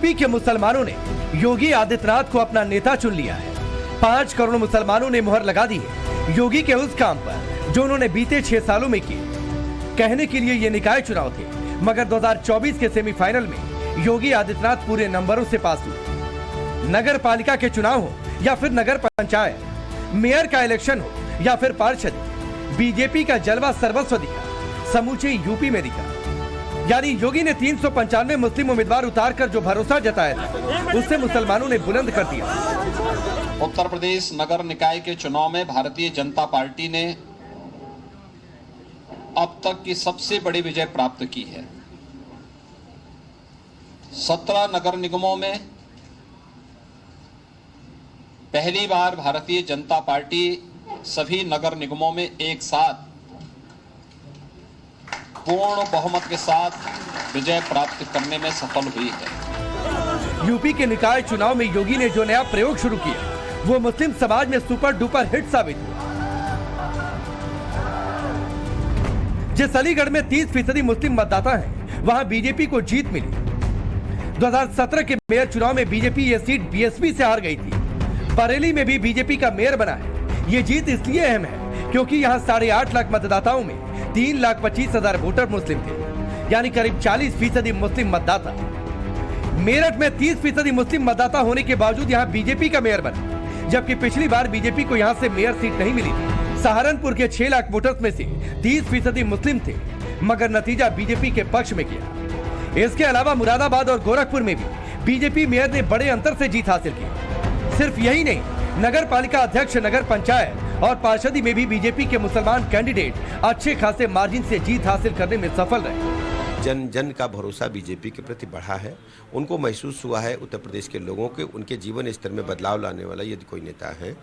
UP के मुसलमानों ने योगी आदित्यनाथ को अपना नेता चुन लिया है। 5 करोड़ मुसलमानों ने मुहर लगा दी है योगी के उस काम पर जो उन्होंने बीते 6 सालों में किए। कहने के लिए ये निकाय चुनाव थे, मगर 2024 के सेमीफाइनल में योगी आदित्यनाथ पूरे नंबरों से पास हुए। नगर पालिका के चुनाव हो या फिर नगर पंचायत, मेयर का इलेक्शन हो या फिर पार्षद, बीजेपी का जलवा सर्वस्व दिखा, समूचे यूपी में दिखा। यानी योगी ने 395 मुस्लिम उम्मीदवार उतारकर जो भरोसा जताया था उससे मुसलमानों ने बुलंद कर दिया। उत्तर प्रदेश नगर निकाय के चुनाव में भारतीय जनता पार्टी ने अब तक की सबसे बड़ी विजय प्राप्त की है। 17 नगर निगमों में पहली बार भारतीय जनता पार्टी सभी नगर निगमों में एक साथ पूर्ण बहुमत के साथ विजय प्राप्त करने में सफल हुई है। यूपी के निकाय चुनाव में योगी ने जो नया प्रयोग शुरू किया वो मुस्लिम समाज में सुपर डुपर हिट साबित हुआ। जिस अलीगढ़ में 30% मुस्लिम मतदाता हैं, वहां बीजेपी को जीत मिली। 2017 के मेयर चुनाव में बीजेपी ये सीट बीएसपी से हार गई थी। बरेली में भी बीजेपी का मेयर बना है। ये जीत इसलिए अहम है क्योंकि यहाँ 8.5 लाख मतदाताओं में 3,25,000 वोटर मुस्लिम थे, यानी करीब 40% मुस्लिम मतदाता। मेरठ में 30% मुस्लिम मतदाता होने के बावजूद यहाँ बीजेपी का मेयर बना, जबकि पिछली बार बीजेपी को यहाँ से मेयर सीट नहीं मिली थी। सहारनपुर के 6 लाख वोटर्स में से 30% मुस्लिम थे, मगर नतीजा बीजेपी के पक्ष में किया। इसके अलावा मुरादाबाद और गोरखपुर में भी बीजेपी मेयर ने बड़े अंतर से जीत हासिल की। सिर्फ यही नहीं, नगर पालिका अध्यक्ष, नगर पंचायत और पार्षदी में भी बीजेपी के मुसलमान कैंडिडेट अच्छे खासे मार्जिन से जीत हासिल करने में सफल रहे। जन जन का भरोसा बीजेपी के प्रति बढ़ा है। उनको महसूस हुआ है उत्तर प्रदेश के लोगों के उनके जीवन स्तर में बदलाव लाने वाला यदि कोई नेता है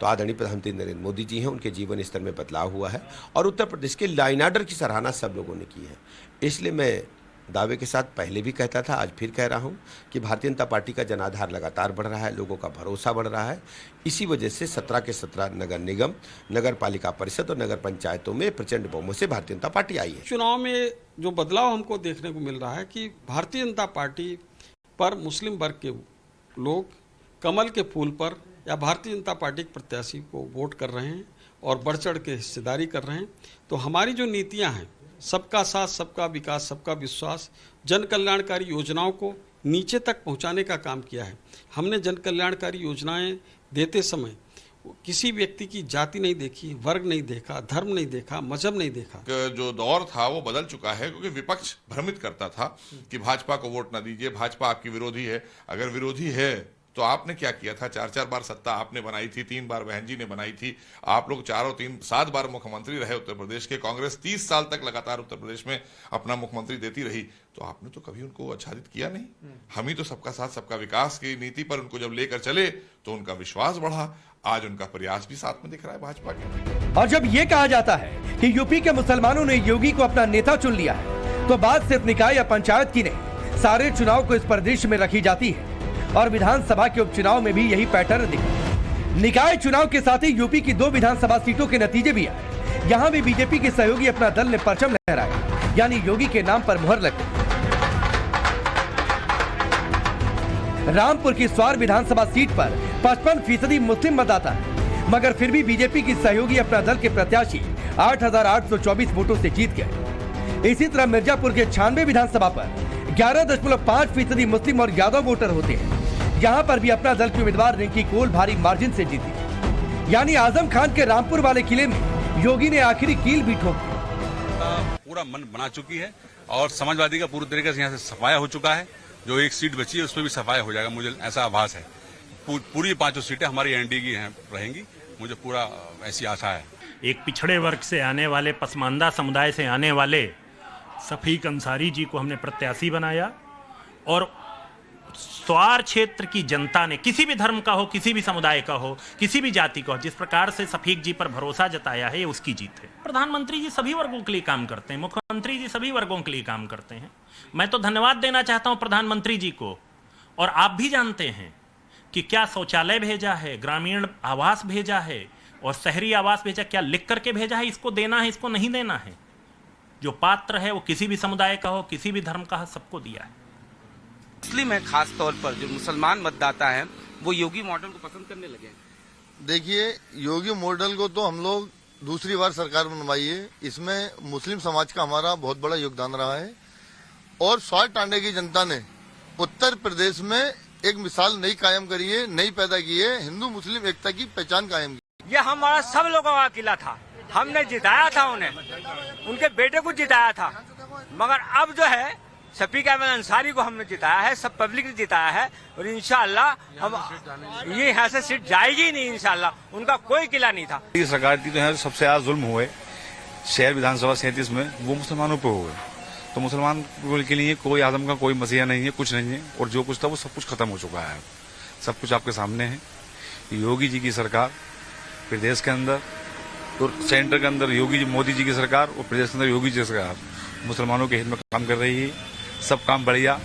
तो आदरणीय प्रधानमंत्री नरेंद्र मोदी जी हैं। उनके जीवन स्तर में बदलाव हुआ है और उत्तर प्रदेश के लॉ एंड ऑर्डर की सराहना सब लोगों ने की है। इसलिए मैं दावे के साथ पहले भी कहता था, आज फिर कह रहा हूं कि भारतीय जनता पार्टी का जनाधार लगातार बढ़ रहा है, लोगों का भरोसा बढ़ रहा है। इसी वजह से 17 के 17 नगर निगम, नगर पालिका परिषद और नगर पंचायतों में प्रचंड बहुमत से भारतीय जनता पार्टी आई है। चुनाव में जो बदलाव हमको देखने को मिल रहा है कि भारतीय जनता पार्टी पर मुस्लिम वर्ग के लोग कमल के फूल पर या भारतीय जनता पार्टी के प्रत्याशी को वोट कर रहे हैं और बढ़ चढ़ के हिस्सेदारी कर रहे हैं। तो हमारी जो नीतियाँ हैं, सबका साथ, सबका विकास, सबका विश्वास, जन कल्याणकारी योजनाओं को नीचे तक पहुंचाने का काम किया है। हमने जन कल्याणकारी योजनाएं देते समय किसी व्यक्ति की जाति नहीं देखी, वर्ग नहीं देखा, धर्म नहीं देखा, मजहब नहीं देखा। जो दौर था वो बदल चुका है, क्योंकि विपक्ष भ्रमित करता था कि भाजपा को वोट न दीजिए, भाजपा आपकी विरोधी है। अगर विरोधी है तो आपने क्या किया था? 4-4 बार सत्ता आपने बनाई थी, 3 बार बहन जी ने बनाई थी। आप लोग 7 बार मुख्यमंत्री रहे उत्तर प्रदेश के। कांग्रेस 30 साल तक लगातार उत्तर प्रदेश में अपना मुख्यमंत्री देती रही, तो आपने तो कभी उनको आच्छादित किया नहीं। हम ही तो सबका साथ सबका विकास की नीति पर उनको जब लेकर चले तो उनका विश्वास बढ़ा। आज उनका प्रयास भी साथ में दिख रहा है भाजपा के। और जब ये कहा जाता है कि यूपी के मुसलमानों ने योगी को अपना नेता चुन लिया है, तो बात सिर्फ निकाय या पंचायत की नहीं, सारे चुनाव को इस परिदृश्य में रखी जाती है। और विधानसभा के उपचुनाव में भी यही पैटर्न दिखा। निकाय चुनाव के साथ ही यूपी की 2 विधानसभा सीटों के नतीजे भी आए। यहाँ भी बीजेपी के सहयोगी अपना दल ने परचम लहराया, यानी योगी के नाम पर मुहर लग गई। रामपुर की स्वार विधानसभा सीट पर 55% मुस्लिम मतदाता है, मगर फिर भी बीजेपी की सहयोगी अपना दल के प्रत्याशी 8,824 वोटों से जीत गए। इसी तरह मिर्जापुर के 96 विधानसभा पर 11.5% मुस्लिम और यादव वोटर होते हैं। यहाँ पर भी अपना दल के उम्मीदवार रिंकी कोल भारी मार्जिन से जीती। यानी आजम खान के रामपुर वाले किले में योगी ने आखिरी कील भी ठोक दी। पूरा मन बना चुकी है और समाजवादी का पूरी तरीके से यहाँ से सफाया हो चुका है। जो एक सीट बची है उस पर भी सफाया हो जाएगा, मुझे ऐसा आभास है। पूरी 5 सीटें हमारी एनडीए की रहेंगी, मुझे पूरा ऐसी आशा है। एक पिछड़े वर्ग से आने वाले, पसमानदा समुदाय से आने वाले शफीक अंसारी जी को हमने प्रत्याशी बनाया और स्वार क्षेत्र की जनता ने, किसी भी धर्म का हो, किसी भी समुदाय का हो, किसी भी जाति का हो, जिस प्रकार से शफीक जी पर भरोसा जताया है, ये उसकी जीत है। प्रधानमंत्री जी सभी वर्गों के लिए काम करते हैं, मुख्यमंत्री जी सभी वर्गों के लिए काम करते हैं। मैं तो धन्यवाद देना चाहता हूं प्रधानमंत्री जी को। और आप भी जानते हैं कि क्या शौचालय भेजा है, ग्रामीण आवास भेजा है और शहरी आवास भेजा, क्या लिख करके भेजा है, इसको देना है, इसको नहीं देना है। जो पात्र है वो किसी भी समुदाय का हो, किसी भी धर्म का हो, सबको दिया है। मुस्लिम है, खास तौर पर जो मुसलमान मतदाता है वो योगी मॉडल को पसंद करने लगे हैं। देखिए, योगी मॉडल को तो हम लोग दूसरी बार सरकार बनवाई है, इसमें मुस्लिम समाज का हमारा बहुत बड़ा योगदान रहा है और स्वार टांडे की जनता ने उत्तर प्रदेश में एक मिसाल नई कायम करी है, नई पैदा की है, हिंदू मुस्लिम एकता की पहचान कायम की। ये हमारा सब लोगों का किला था, हमने जिताया था उन्हें, उनके बेटे को जिताया था, मगर अब जो है शफीक अहमद अंसारी को हमने जिताया है, सब पब्लिक ने जिताया है और इंशाअल्लाह हम ये यहाँ से सीट जाएगी ही नहीं, इंशाअल्लाह। उनका कोई किला नहीं था। सरकार की तो है सबसे ज्यादा जुल्म हुए शहर विधानसभा 37 में, वो मुसलमानों पे हुए। तो मुसलमान के लिए कोई आदम का कोई मसीहा नहीं है, कुछ नहीं है, और जो कुछ था वो सब कुछ खत्म हो चुका है। सब कुछ आपके सामने है। योगी जी की सरकार प्रदेश के अंदर और सेंटर के अंदर योगी जी मोदी जी की सरकार और प्रदेश के अंदर योगी जी की सरकार मुसलमानों के हित में काम कर रही है। सब काम बढ़िया।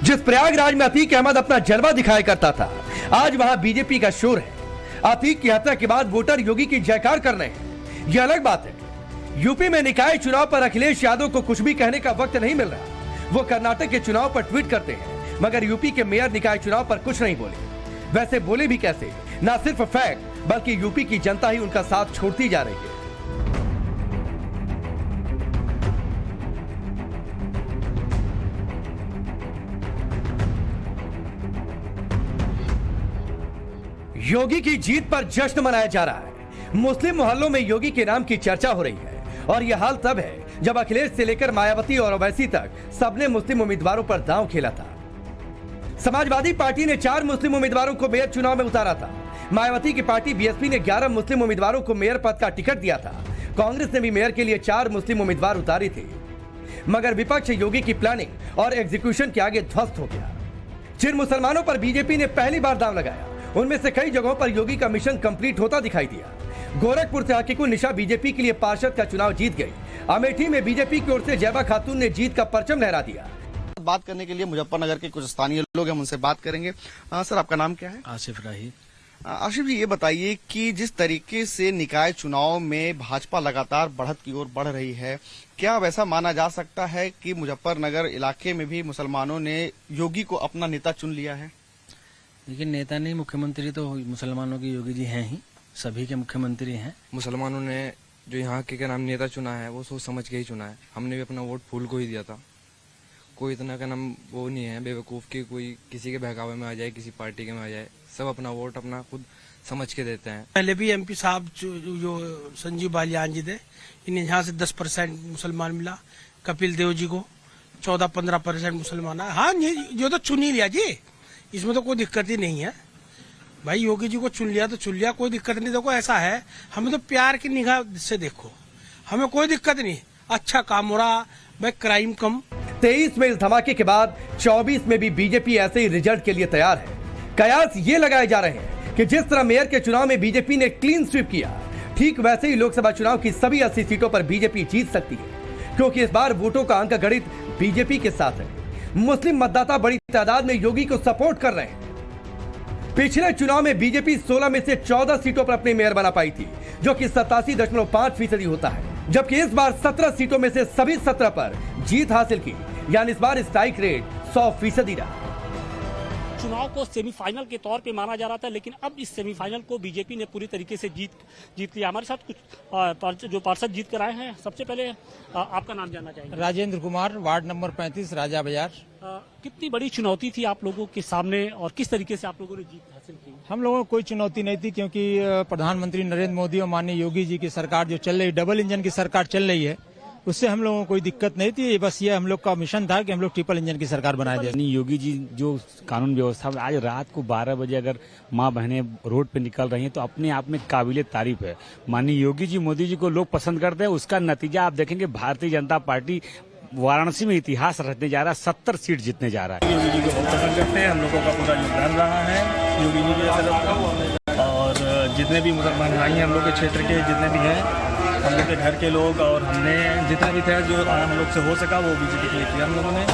जिस प्रयागराज में अतीक अहमद अपना जलवा दिखाया करता था, आज वहां बीजेपी का शोर है। अतीक की हत्या के बाद वोटर योगी की जयकार कर रहे हैं, यह अलग बात है। यूपी में निकाय चुनाव पर अखिलेश यादव को कुछ भी कहने का वक्त नहीं मिल रहा। वो कर्नाटक के चुनाव पर ट्वीट करते हैं, मगर यूपी के मेयर निकाय चुनाव पर कुछ नहीं बोले। वैसे बोले भी कैसे? न सिर्फ फैक्ट बल्कि यूपी की जनता ही उनका साथ छोड़ती जा रही है। योगी की जीत पर जश्न मनाया जा रहा है। मुस्लिम मोहल्लों में योगी के नाम की चर्चा हो रही है और यह हाल तब है जब अखिलेश से लेकर मायावती और ओवैसी तक सबने मुस्लिम उम्मीदवारों पर दांव खेला था। समाजवादी पार्टी ने 4 मुस्लिम उम्मीदवारों को मेयर चुनाव में उतारा था। मायावती की पार्टी बीएसपी ने 11 मुस्लिम उम्मीदवारों को मेयर पद का टिकट दिया था। कांग्रेस ने भी मेयर के लिए 4 मुस्लिम उम्मीदवार उतारी थे, मगर विपक्ष योगी की प्लानिंग और एग्जीक्यूशन के आगे ध्वस्त हो गया। जिन मुसलमानों पर बीजेपी ने पहली बार दांव लगाया, उनमें से कई जगहों पर योगी का मिशन कंप्लीट होता दिखाई दिया। गोरखपुर से हकीकुल निशा बीजेपी के लिए पार्षद का चुनाव जीत गई। अमेठी में बीजेपी की ओर से जैबा खातून ने जीत का परचम लहरा दिया। बात करने के लिए मुजफ्फरनगर के कुछ स्थानीय लोग हैं, उनसे बात करेंगे। सर, आपका नाम क्या है? आसिफ राही। आसिफ जी, ये बताइए कि जिस तरीके से निकाय चुनाव में भाजपा लगातार बढ़त की ओर बढ़ रही है, क्या वैसा माना जा सकता है कि मुजफ्फरनगर इलाके में भी मुसलमानों ने योगी को अपना नेता चुन लिया है? लेकिन नेता नहीं, मुख्यमंत्री तो मुसलमानों की योगी जी हैं ही, सभी के मुख्यमंत्री हैं। मुसलमानों ने जो यहाँ के नाम नेता चुना है वो सोच समझ के ही चुना है। हमने भी अपना वोट फूल को ही दिया था। कोई इतना का नाम वो नहीं है बेवकूफ़ की कोई किसी के बहकावे में आ जाए, किसी पार्टी के में आ जाए। सब अपना वोट अपना खुद समझ के देते हैं। पहले भी एमपी साहब जो संजीव बालियान जी थे, इन्हें यहाँ से 10% मुसलमान मिला। कपिल देव जी को 14-15% मुसलमान है। हाँ, जो तो चुन ही लिया जी, इसमें तो कोई दिक्कत ही नहीं है भाई। योगी जी को चुन लिया तो चुन लिया, कोई दिक्कत नहीं। देखो ऐसा है, हमें तो प्यार की निगाह से देखो, हमें कोई दिक्कत नहीं। अच्छा काम हो रहा भाई, क्राइम कम। 23 में इस धमाके के बाद 24 में भी बीजेपी ऐसे ही रिजल्ट के लिए तैयार है। कयास ये लगाए जा रहे हैं कि जिस तरह मेयर के चुनाव में बीजेपी ने क्लीन स्वीप किया, ठीक वैसे ही लोकसभा चुनाव की सभी 80 सीटों पर बीजेपी जीत सकती है, क्योंकि इस बार वोटों का अंक गणित बीजेपी के साथ है। मुस्लिम मतदाता बड़ी तादाद में योगी को सपोर्ट कर रहे हैं। पिछले चुनाव में बीजेपी 16 में से 14 सीटों पर अपने मेयर बना पाई थी, जो कि 87.5% होता है, जबकि इस बार 17 सीटों में से सभी 17 पर जीत हासिल की, यानी इस बार स्ट्राइक रेट 100% रहा। चुनाव को सेमीफाइनल के तौर पे माना जा रहा था, लेकिन अब इस सेमीफाइनल को बीजेपी ने पूरी तरीके से जीत लिया। हमारे साथ कुछ जो पार्षद जीत कर आए हैं, सबसे पहले आपका नाम जानना चाहेंगे। राजेंद्र कुमार, वार्ड नंबर 35, राजा बाजार। कितनी बड़ी चुनौती थी आप लोगों के सामने और किस तरीके से आप लोगों ने जीत हासिल की? हम लोगों को कोई चुनौती नहीं थी, क्योंकि प्रधानमंत्री नरेंद्र मोदी और माननीय योगी जी की सरकार जो चल रही, डबल इंजन की सरकार चल रही है, उससे हम लोगों को कोई दिक्कत नहीं थी। बस ये हम लोग का मिशन था कि हम लोग ट्रिपल इंजन की सरकार बनाए दे। योगी जी जो कानून व्यवस्था, आज रात को 12 बजे अगर माँ बहनें रोड पे निकल रही हैं तो अपने आप में काबिले तारीफ है। माननीय योगी जी मोदी जी को लोग पसंद करते हैं, उसका नतीजा आप देखेंगे। भारतीय जनता पार्टी वाराणसी में इतिहास रचने जा रहा है, 70 सीट जीतने जा रहा है। योगी जी को बहुत पसंद करते हैं, हम लोगों का पूरा योगदान रहा है योगी जी के तरफ। और जितने भी मुसलमान भाई हैं हम लोग के क्षेत्र के, जितने भी हैं हम लोग के घर के लोग, और हमने जितना भी था जो हम लोग से हो सका वो बीजेपी के लिए किया हम लोगों ने।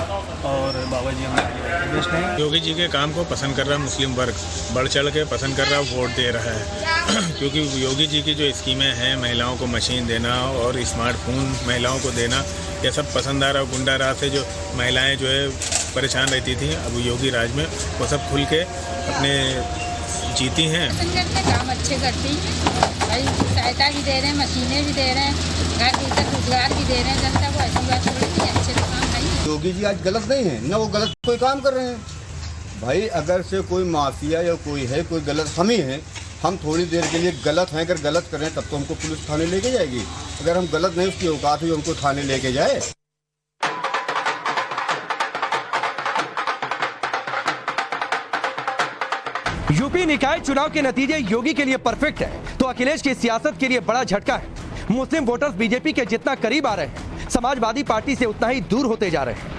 और बाबा जी हमारे बेस्ट हैं। योगी जी के काम को पसंद कर रहा है मुस्लिम वर्ग, बढ़ चढ़ के पसंद कर रहा है, वोट दे रहा है। क्योंकि योगी जी की जो स्कीमें हैं, महिलाओं को मशीन देना और स्मार्टफोन महिलाओं को देना, ये सब पसंद आ रहा है। गुंडा राज से जो महिलाएं जो है परेशान रहती थी, अब योगी राज में वो सब खुल के अपने जीती हैं। काम अच्छे करती हैं भाई, सहायता भी दे रहे हैं, मशीनें भी दे रहे हैं, घर भीतर रोजगार भी दे रहे हैं जनता को। ऐसी बात थोड़ी नहीं, अच्छे तो काम है। योगी जी आज गलत नहीं है ना, वो गलत कोई काम कर रहे हैं भाई। अगर से कोई माफिया या कोई है, कोई गलत हम ही हैं, हम थोड़ी देर के लिए गलत हैं, अगर गलत कर रहे हैं तब तो हमको पुलिस थाने लेके जाएगी। अगर हम गलत नहीं, उसकी औकात हुई हमको थाने लेके जाए। यूपी निकाय चुनाव के नतीजे योगी के लिए परफेक्ट है तो अखिलेश की सियासत के लिए बड़ा झटका है। मुस्लिम वोटर्स बीजेपी के जितना करीब आ रहे हैं, समाजवादी पार्टी से उतना ही दूर होते जा रहे हैं।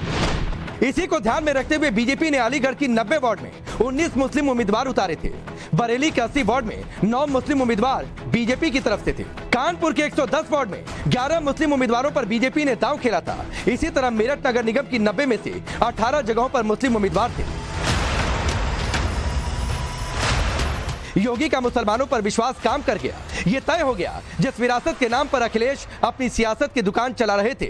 इसी को ध्यान में रखते हुए बीजेपी ने अलीगढ़ की 90 वार्ड में 19 मुस्लिम उम्मीदवार उतारे थे। बरेली के 80 वार्ड में 9 मुस्लिम उम्मीदवार बीजेपी की तरफ से थे। कानपुर के 110 वार्ड में 11 मुस्लिम उम्मीदवारों पर बीजेपी ने दांव खेला था। इसी तरह मेरठ नगर निगम की 90 में से 18 जगहों पर मुस्लिम उम्मीदवार थे। योगी का मुसलमानों पर विश्वास काम कर गया। ये तय हो गया जिस विरासत के नाम पर अखिलेश अपनी सियासत की दुकान चला रहे थे,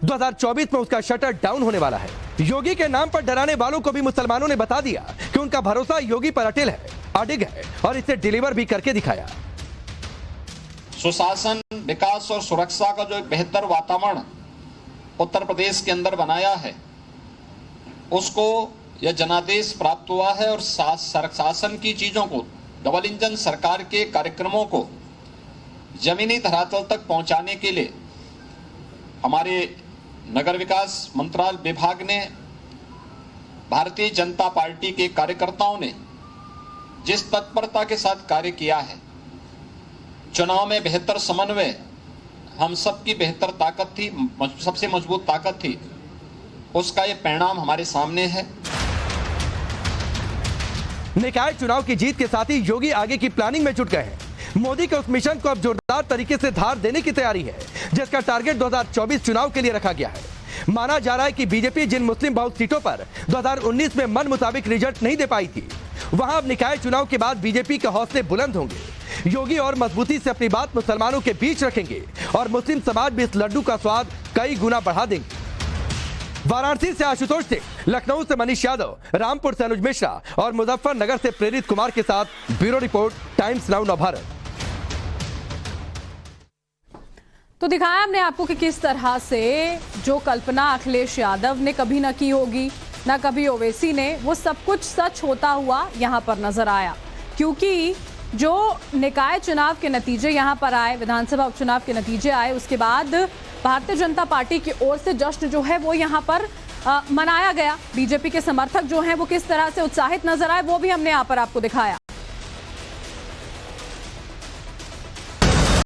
2024 में उसका शटर डाउन होने वाला है। योगी के नाम पर डराने वालों को भी मुसलमानों ने बता दिया कि उनका भरोसा योगी पर अडिग है और इसे डिलीवर भी करके दिखाया। सुशासन, विकास और सुरक्षा का जो एक बेहतर वातावरण उत्तर प्रदेश के अंदर बनाया है, उसको यह जनादेश प्राप्त हुआ है और शासन की चीजों को, डबल इंजन सरकार के कार्यक्रमों को जमीनी धरातल तक पहुंचाने के लिए हमारे नगर विकास मंत्रालय विभाग ने, भारतीय जनता पार्टी के कार्यकर्ताओं ने जिस तत्परता के साथ कार्य किया है, चुनाव में बेहतर समन्वय हम सबकी बेहतर ताकत थी, सबसे मजबूत ताकत थी, उसका ये परिणाम हमारे सामने है। निकाय चुनाव की जीत के साथ ही योगी आगे की प्लानिंग में जुट गए हैं। मोदी के उस मिशन को अब जोरदार तरीके से धार देने की तैयारी है, जिसका टारगेट 2024 चुनाव के लिए रखा गया है। माना जा रहा है कि बीजेपी जिन मुस्लिम बहुल सीटों पर 2019 में मन मुताबिक रिजल्ट नहीं दे पाई थी, वहां अब निकाय चुनाव के बाद बीजेपी के हौसले बुलंद होंगे। योगी और मजबूती से अपनी बात मुसलमानों के बीच रखेंगे और मुस्लिम समाज भी इस लड्डू का स्वाद कई गुना बढ़ा देंगे। वाराणसी से आशुतोष सिंह, लखनऊ से मनीष यादव, रामपुर से अनुज मिश्रा और मुजफ्फरनगर से प्रेरित कुमार के साथ bureau report, times now Navbharat. तो दिखाया हमने आपको कि किस तरह से जो कल्पना अखिलेश यादव ने कभी न की होगी, न कभी ओवैसी ने, वो सब कुछ सच होता हुआ यहां पर नजर आया। क्योंकि जो निकाय चुनाव के नतीजे यहां पर आए, विधानसभा उपचुनाव के नतीजे आए, उसके बाद भारतीय जनता पार्टी की ओर से जश्न जो है वो यहां पर मनाया गया। बीजेपी के समर्थक जो हैं वो किस तरह से उत्साहित नजर आए, वो भी हमने यहां पर आपको दिखाया।